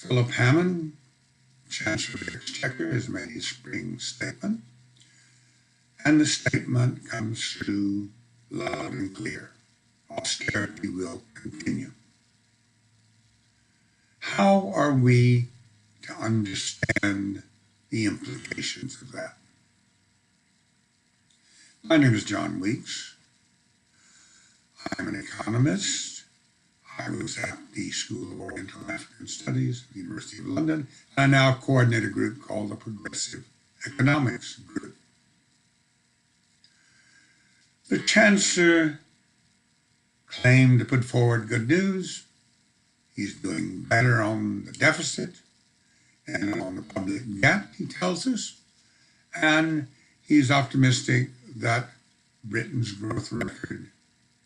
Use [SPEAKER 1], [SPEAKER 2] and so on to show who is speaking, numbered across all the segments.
[SPEAKER 1] Philip Hammond, Chancellor of the Exchequer, has made his spring statement, and the statement comes through loud and clear. Austerity will continue. How are we to understand the implications of that? My name is John Weeks. I'm an economist. I was at the School of Oriental and African Studies at the University of London. I now coordinate a group called the Progressive Economics Group. The Chancellor claimed to put forward good news. He's doing better on the deficit and on the public debt, he tells us. And he's optimistic that Britain's growth record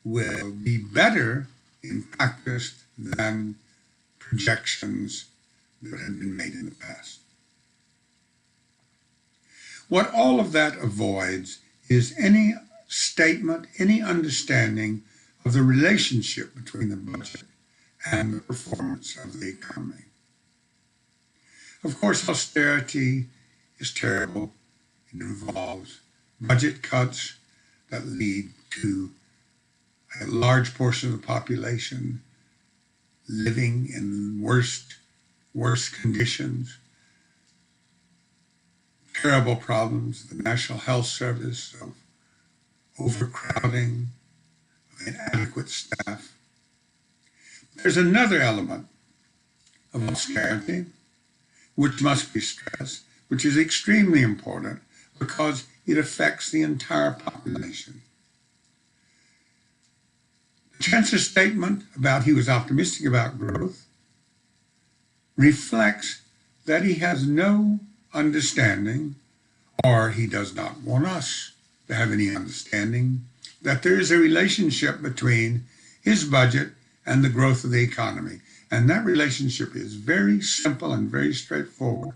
[SPEAKER 1] will be better in practice than projections that had been made in the past. What all of that avoids is any statement, any understanding of the relationship between the budget and the performance of the economy. Of course, austerity is terrible. It involves budget cuts that lead to a large portion of the population living in worse conditions, terrible problems, the National Health Service, of overcrowding, of inadequate staff. There's another element of austerity which must be stressed, which is extremely important because it affects the entire population. The Chancellor's statement about he was optimistic about growth reflects that he has no understanding, or he does not want us to have any understanding, that there is a relationship between his budget and the growth of the economy. And that relationship is very simple and very straightforward.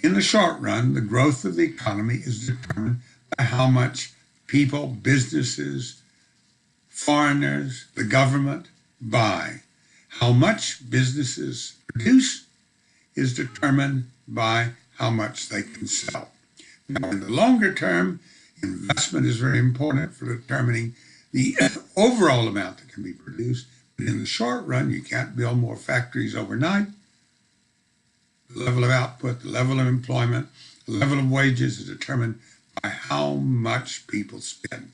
[SPEAKER 1] In the short run, the growth of the economy is determined by how much people, businesses, foreigners, the government buy. How much businesses produce is determined by how much they can sell. Now, in the longer term, investment is very important for determining the overall amount that can be produced. But in the short run, you can't build more factories overnight. The level of output, the level of employment, the level of wages is determined by how much people spend.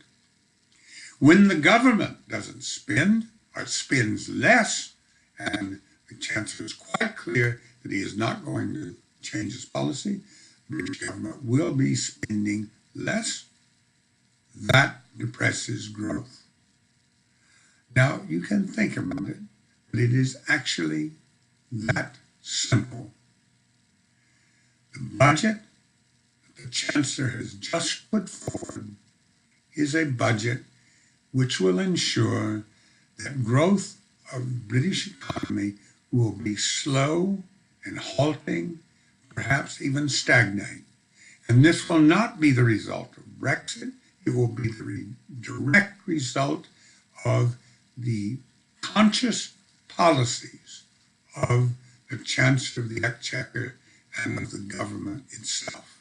[SPEAKER 1] When the government doesn't spend, or spends less, and the Chancellor is quite clear that he is not going to change his policy, the British government will be spending less. That depresses growth. Now, you can think about it, but it is actually that simple. The budget that the Chancellor has just put forward is a budget which will ensure that growth of the British economy will be slow and halting, perhaps even stagnate. And this will not be the result of Brexit. It will be the direct result of the conscious policies of the Chancellor of the Exchequer and of the government itself.